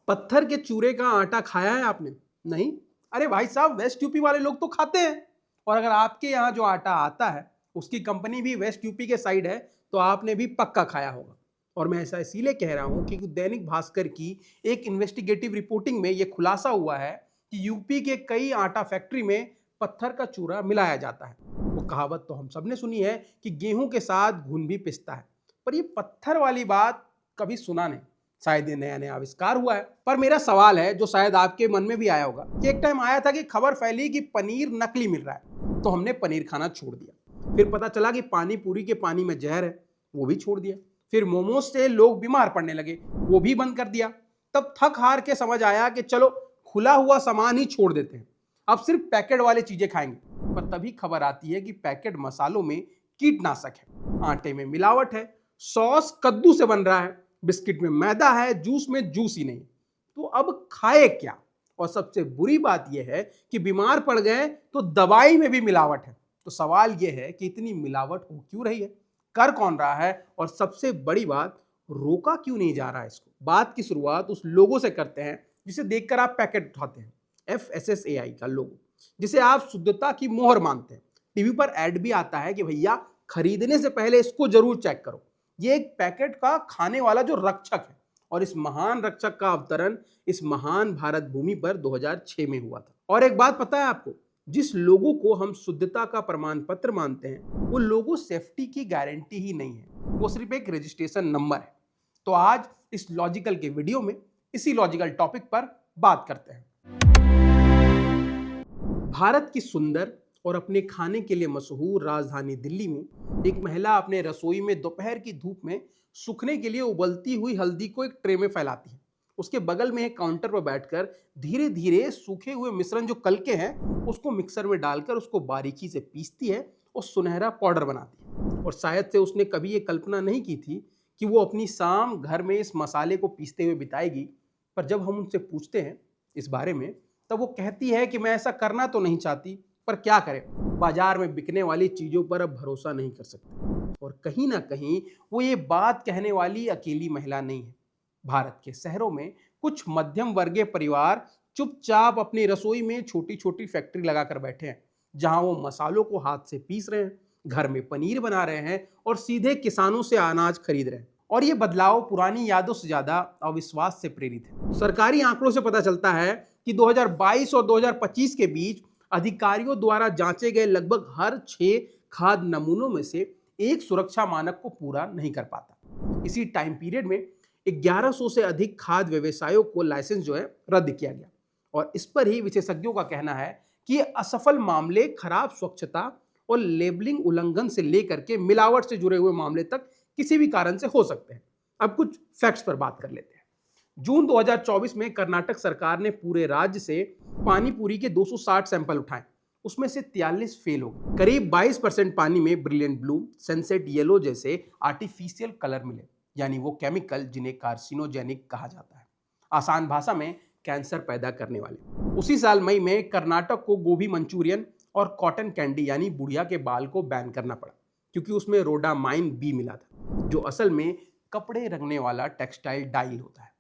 पत्थर के चूरे का आटा खाया है आपने? नहीं? अरे भाई साहब, वेस्ट यूपी वाले लोग तो खाते हैं। और अगर आपके यहाँ जो आटा आता है उसकी कंपनी भी वेस्ट यूपी के साइड है तो आपने भी पक्का खाया होगा। और मैं ऐसा इसीलिए कह रहा हूँ कि दैनिक भास्कर की एक इन्वेस्टिगेटिव रिपोर्टिंग में यह खुलासा हुआ है कि यूपी के कई आटा फैक्ट्री में पत्थर का चूरा मिलाया जाता है। वो कहावत तो हम सबने सुनी है कि गेहूं के साथ घुन भी पिसता है, पर ये पत्थर वाली बात कभी सुना नहीं। शायद ये नया नया आविष्कार हुआ है। पर मेरा सवाल है जो शायद आपके मन में भी आया होगा कि एक टाइम आया था कि खबर फैली कि पनीर नकली मिल रहा है, तो हमने पनीर खाना छोड़ दिया। फिर पता चला कि पानी पूरी के पानी में जहर है, वो भी छोड़ दिया। फिर मोमोज से लोग बीमार पड़ने लगे, वो भी बंद कर दिया। तब थक हार के समझ आया कि चलो खुला हुआ सामान ही छोड़ देते हैं, अब सिर्फ पैकेट वाली चीजें खाएंगे। पर तभी खबर आती है कि पैकेट मसालों में कीटनाशक है, आटे में मिलावट है, सॉस कद्दू से बन रहा है, बिस्किट में मैदा है, जूस में जूस ही नहीं। तो अब खाए क्या? और सबसे बुरी बात यह है कि बीमार पड़ गए तो दवाई में भी मिलावट है। तो सवाल यह है कि इतनी मिलावट हो क्यों रही है, कर कौन रहा है, और सबसे बड़ी बात, रोका क्यों नहीं जा रहा है इसको। बात की शुरुआत उस लोगों से करते हैं जिसे देखकर आप पैकेट उठाते हैं, FSSAI का लोगो, जिसे आप शुद्धता की मोहर मानते हैं। टीवी पर ऐड भी आता है कि भैया खरीदने से पहले इसको जरूर चेक करो। ये एक पैकेट का खाने वाला जो रक्षक है, और इस महान रक्षक का अवतरण इस महान भारत भूमि पर 2006 में हुआ था। और एक बात पता है आपको, जिस लोगों को हम शुद्धता का प्रमाण पत्र मानते हैं वो लोगों सेफ्टी की गारंटी ही नहीं है, वो सिर्फ एक रजिस्ट्रेशन नंबर है। तो आज इस लॉजिकल के वीडियो में इसी लॉजिकल टॉपिक पर बात करते हैं। भारत की सुंदर और अपने खाने के लिए मशहूर राजधानी दिल्ली में एक महिला अपने रसोई में दोपहर की धूप में सूखने के लिए उबलती हुई हल्दी को एक ट्रे में फैलाती है। उसके बगल में एक काउंटर पर बैठकर धीरे धीरे सूखे हुए मिश्रण जो कलके हैं उसको मिक्सर में डालकर उसको बारीकी से पीसती है और सुनहरा पाउडर बनाती है। और शायद से उसने कभी ये कल्पना नहीं की थी कि वो अपनी शाम घर में इस मसाले को पीसते हुए बिताएगी। पर जब हम उनसे पूछते हैं इस बारे में, तब वो कहती है कि मैं ऐसा करना तो नहीं चाहती, पर क्या करें, बाजार में बिकने वाली चीजों पर अब भरोसा नहीं कर सकते। और कहीं ना कहीं वो ये बात कहने वाली अकेली महिला नहीं है। भारत के शहरों में कुछ मध्यम वर्गीय परिवार चुपचाप अपनी रसोई में छोटी छोटी फैक्ट्री लगाकर बैठे हैं, जहां वो मसालों को हाथ से पीस रहे हैं, घर में पनीर बना रहे हैं और सीधे किसानों से अनाज खरीद रहे हैं। और ये बदलाव पुरानी यादों से ज्यादा अविश्वास से प्रेरित है। सरकारी आंकड़ों से पता चलता है कि 2022 और 2025 के बीच अधिकारियों द्वारा जांचे गए लगभग हर 6 खाद्य नमूनों में से एक सुरक्षा मानक को पूरा नहीं कर पाता। इसी टाइम पीरियड में 1100 से अधिक खाद्य व्यवसायों को लाइसेंस जो है रद्द किया गया। और इस पर ही विशेषज्ञों का कहना है कि ये असफल मामले खराब स्वच्छता और लेबलिंग उल्लंघन से लेकर के मिलावट से जुड़े हुए मामले तक किसी भी कारण से हो सकते हैं। अब कुछ फैक्ट्स पर बात कर लेते हैं। जून 2024 में कर्नाटक सरकार ने पूरे राज्य से पानी पूरी के 260 सैंपल उठाए, उसमें से 43 फेल हो गए। करीब 22% पानी में ब्रिलियंट ब्लू, सनसेट येलो जैसे आर्टिफिशियल कलर मिले, यानी वो केमिकल जिन्हें कार्सिनोजेनिक कहा जाता है, आसान भाषा में कैंसर पैदा करने वाले। उसी साल मई में कर्नाटक को गोभी मंचूरियन और कॉटन कैंडी यानी बुढ़िया के बाल को बैन करना पड़ा, क्योंकि उसमें रोडामाइन बी मिला था, जो असल में कपड़े रंगने वाला टेक्सटाइल डाई होता है।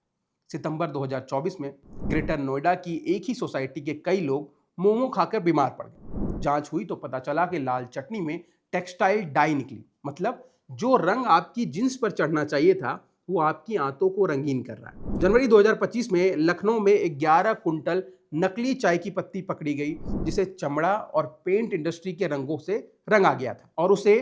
सितंबर 2024 में ग्रेटर नोएडा की एक ही सोसाइटी के कई लोग मोमो खाकर बीमार पड़ गए। जांच हुई तो पता चला कि लाल चटनी में टेक्सटाइल डाई निकली, मतलब जो रंग आपकी जींस पर चढ़ना चाहिए था वो आपकी आंतों को रंगीन कर रहा है। जनवरी 2025 में लखनऊ में 11 कुंटल नकली चाय की पत्ती पकड़ी गई, जिसे चमड़ा और पेंट इंडस्ट्री के रंगों से रंगा गया था, और उसे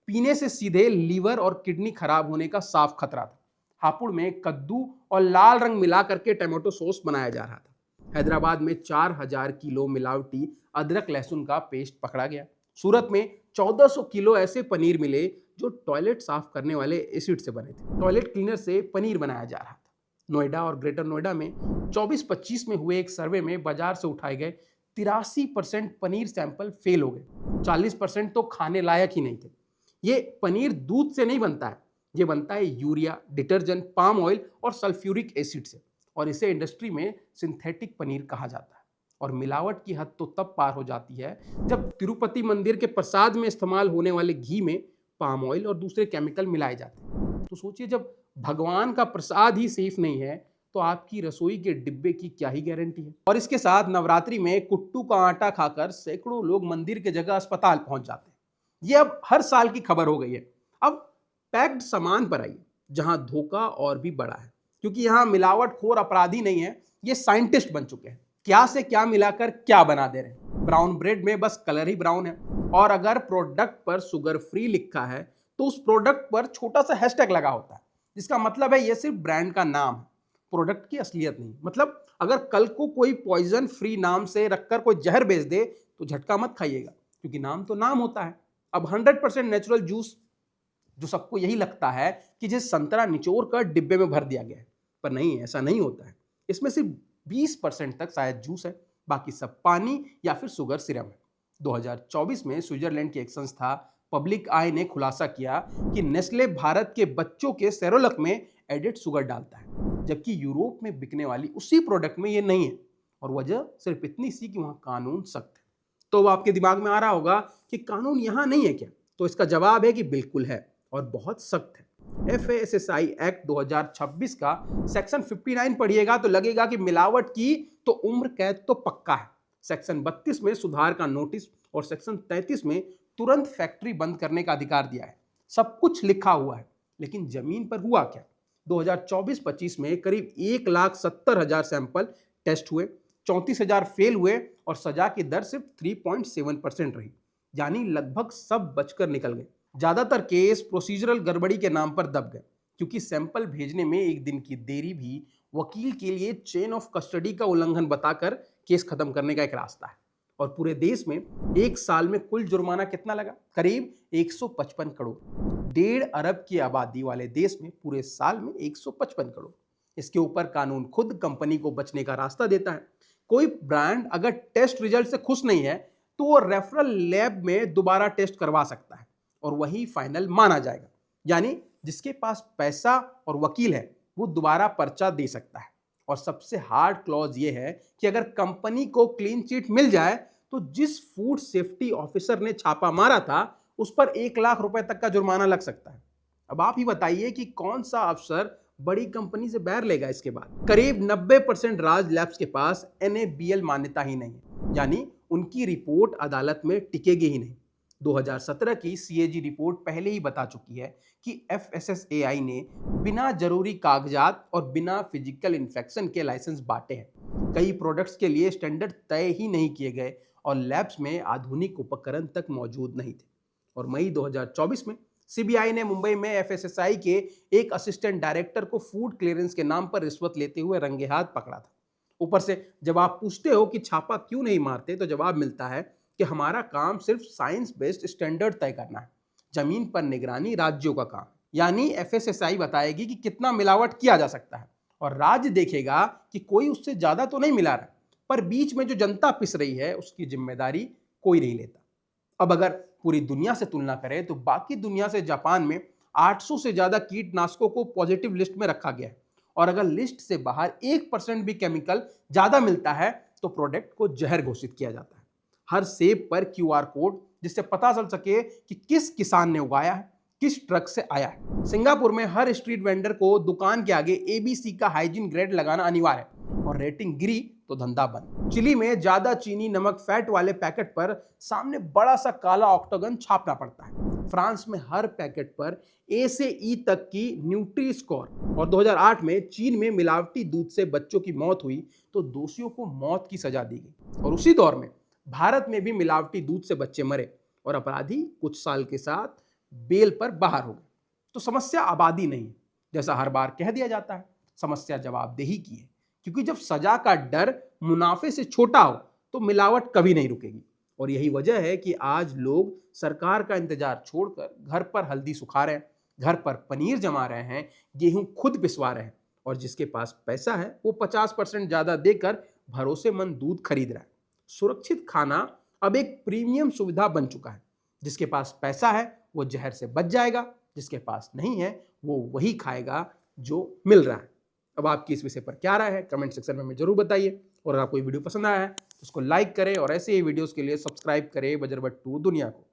पीने से सीधे लीवर और किडनी खराब होने का साफ खतरा था। हापुड़ में कद्दू और लाल रंग मिला करके टमाटो सॉस बनाया जा रहा था। हैदराबाद में 4000 किलो मिलावटी अदरक लहसुन का पेस्ट पकड़ा गया। सूरत में 1400 किलो ऐसे पनीर मिले जो टॉयलेट साफ करने वाले एसिड से बने थे। टॉयलेट क्लीनर से पनीर बनाया जा रहा था। नोएडा और ग्रेटर नोएडा में 24-25 में हुए एक सर्वे में बाजार से उठाए गए 83% पनीर सैंपल फेल हो गए। 40% तो खाने लायक ही नहीं थे। ये पनीर दूध से नहीं बनता है, ये बनता है यूरिया, डिटर्जेंट, पाम ऑयल और सल्फ्यूरिक एसिड से, और इसे इंडस्ट्री में सिंथेटिक पनीर कहा जाता है। और मिलावट की हद तो तब पार हो जाती है जब तिरुपति मंदिर के प्रसाद में इस्तेमाल होने वाले घी में पाम ऑयल और दूसरे केमिकल मिलाए जाते हैं। तो सोचिए, जब भगवान का प्रसाद ही सेफ नहीं है तो आपकी रसोई के डिब्बे की क्या ही गारंटी है। और इसके साथ नवरात्रि में कुट्टू का आटा खाकर सैकड़ों लोग मंदिर के जगह अस्पताल पहुंच जाते हैं। ये अब हर साल की खबर हो गई है। अब पैक्ड सामान पर आइए, जहां धोखा और भी बड़ा है, क्योंकि यहां मिलावटखोर अपराधी नहीं है, ये साइंटिस्ट बन चुके हैं। क्या से क्या मिलाकर क्या बना दे रहे हैं। ब्राउन ब्रेड में बस कलर ही ब्राउन है, और अगर प्रोडक्ट पर शुगर फ्री लिखा है तो उस प्रोडक्ट पर छोटा सा हैशटैग लगा होता है, जिसका मतलब है ये सिर्फ ब्रांड का नाम है, प्रोडक्ट की असलियत नहीं। मतलब अगर कल को कोई पॉइजन फ्री नाम से रखकर कोई जहर बेच दे तो झटका मत खाइएगा, क्योंकि नाम तो नाम होता है। अब 100% नेचुरल जूस जो सबको यही लगता है कि जिस संतरा निचोड़ कर डिब्बे में भर दिया गया है, पर नहीं, ऐसा नहीं होता है। इसमें सिर्फ 20% तक शायद जूस है, बाकी सब पानी या फिर शुगर सिरप है। 2024 में स्विट्जरलैंड की एक संस्था पब्लिक आई ने खुलासा किया कि नेस्ले भारत के बच्चों के सेरोलक में एडेड शुगर डालता है, जबकि यूरोप में बिकने वाली उसी प्रोडक्ट में ये नहीं है। और वजह सिर्फ इतनी सी कि वहां कानून सख्त है। तो आपके दिमाग में आ रहा होगा कि कानून यहां नहीं है क्या? तो इसका जवाब है कि बिल्कुल है, और बहुत सख्त है। FASSI एक्ट 2026 का सेक्शन 59 पढ़िएगा तो लगेगा कि मिलावट की तो उम्र कैद तो पक्का है। सेक्शन 32 में सुधार का नोटिस और सेक्शन 33 में तुरंत फैक्ट्री बंद करने का अधिकार दिया है। सब कुछ लिखा हुआ है, लेकिन जमीन पर हुआ क्या? 2024-25 में करीब 1,70,000 सैंपल टेस्ट हुए, 34,000 फेल हुए और सजा की दर सिर्फ 3.7% रही, यानी लगभग सब बचकर निकल गए। ज्यादातर केस प्रोसीजरल गड़बड़ी के नाम पर दब गए, क्योंकि सैंपल भेजने में एक दिन की देरी भी वकील के लिए चेन ऑफ कस्टडी का उल्लंघन बताकर केस खत्म करने का एक रास्ता है। और पूरे देश में एक साल में कुल जुर्माना कितना लगा? करीब 155 करोड़। 1.5 अरब की आबादी वाले देश में पूरे साल में 155 करोड़। इसके ऊपर कानून खुद कंपनी को बचने का रास्ता देता है। कोई ब्रांड अगर टेस्ट रिजल्ट से खुश नहीं है तो वो रेफरल लैब में दोबारा टेस्ट करवा सकता है, और वही फाइनल माना जाएगा। यानी जिसके पास पैसा और वकील है वो दोबारा पर्चा दे सकता है। और सबसे हार्ड क्लॉज ये है कि अगर कंपनी को क्लीन चिट मिल जाए तो जिस फूड सेफ्टी ऑफिसर ने छापा मारा था उस पर 1 लाख रुपए तक का जुर्माना लग सकता है। अब आप ही बताइए कि कौन सा अफसर बड़ी कंपनी से बैर लेगा इसके बाद? करीब 90% राज लैब्स के पास NABL मान्यता ही नहीं है, यानी उनकी रिपोर्ट अदालत में टिकेगी ही नहीं। 2017 की CAG रिपोर्ट पहले ही बता चुकी है कि FSSAI ने बिना जरूरी कागजात और बिना फिजिकल इन्फेक्शन के लाइसेंस बांटे हैं। कई प्रोडक्ट्स के लिए स्टैंडर्ड तय ही नहीं किए गए और लैब्स में आधुनिक उपकरण तक मौजूद नहीं थे। और मई 2024 में CBI ने मुंबई में FSSAI के एक असिस्टेंट डायरेक्टर को फूड क्लियरेंस के नाम पर रिश्वत लेते हुए रंगे हाथ पकड़ा था। ऊपर से जब आप पूछते हो कि छापा क्यों नहीं मारते, तो जवाब मिलता है कि हमारा काम सिर्फ साइंस बेस्ड स्टैंडर्ड तय करना है, जमीन पर निगरानी राज्यों का काम। यानी FSSAI बताएगी कि कितना मिलावट किया जा सकता है, और राज्य देखेगा कि कोई उससे ज्यादा तो नहीं मिला रहा, पर बीच में जो जनता पिस रही है उसकी जिम्मेदारी कोई नहीं लेता। अब अगर पूरी दुनिया से तुलना करें तो बाकी दुनिया से जापान में 800 से ज्यादा कीटनाशकों को पॉजिटिव लिस्ट में रखा गया है, और अगर लिस्ट से बाहर 1% भी केमिकल ज्यादा मिलता है तो प्रोडक्ट को जहर घोषित किया जाता है। हर सेब पर QR कोड, जिससे पता चल सके कि किस किसान ने उगाया है, किस ट्रक से आया है। सिंगापुर में हर स्ट्रीट वेंडर को दुकान के आगे ABC का हाइजीन ग्रेड लगाना अनिवार्य है, और रेटिंग गिरी तो धंधा बंद। चिली में ज्यादा चीनी नमक फैट वाले पैकेट पर सामने बड़ा सा काला ऑक्टागन छापना पड़ता है। फ्रांस में हर पैकेट पर A से E तक की न्यूट्री स्कोर। और 2008 में चीन में मिलावटी दूध से बच्चों की मौत हुई तो दोषियों को मौत की सजा दी गई। और उसी दौर में भारत में भी मिलावटी दूध से बच्चे मरे और अपराधी कुछ साल के साथ बेल पर बाहर हो गए। तो समस्या आबादी नहीं, जैसा हर बार कह दिया जाता है, समस्या जवाबदेही की है। क्योंकि जब सजा का डर मुनाफे से छोटा हो तो मिलावट कभी नहीं रुकेगी। और यही वजह है कि आज लोग सरकार का इंतजार छोड़कर घर पर हल्दी सुखा रहे हैं, घर पर पनीर जमा रहे हैं, गेहूं खुद पिसवा रहे हैं, और जिसके पास पैसा है वो 50% ज्यादा देकर भरोसेमंद दूध खरीद रहा है। सुरक्षित खाना अब एक प्रीमियम सुविधा बन चुका है। जिसके पास पैसा है वो जहर से बच जाएगा, जिसके पास नहीं है वो वही खाएगा जो मिल रहा है। अब आपकी इस विषय पर क्या राय है, कमेंट सेक्शन में हमें जरूर बताइए। और अगर आपको ये वीडियो पसंद आया है तो उसको लाइक करें, और ऐसे ही वीडियोस के लिए सब्सक्राइब करें बजरबट्टू दुनिया को।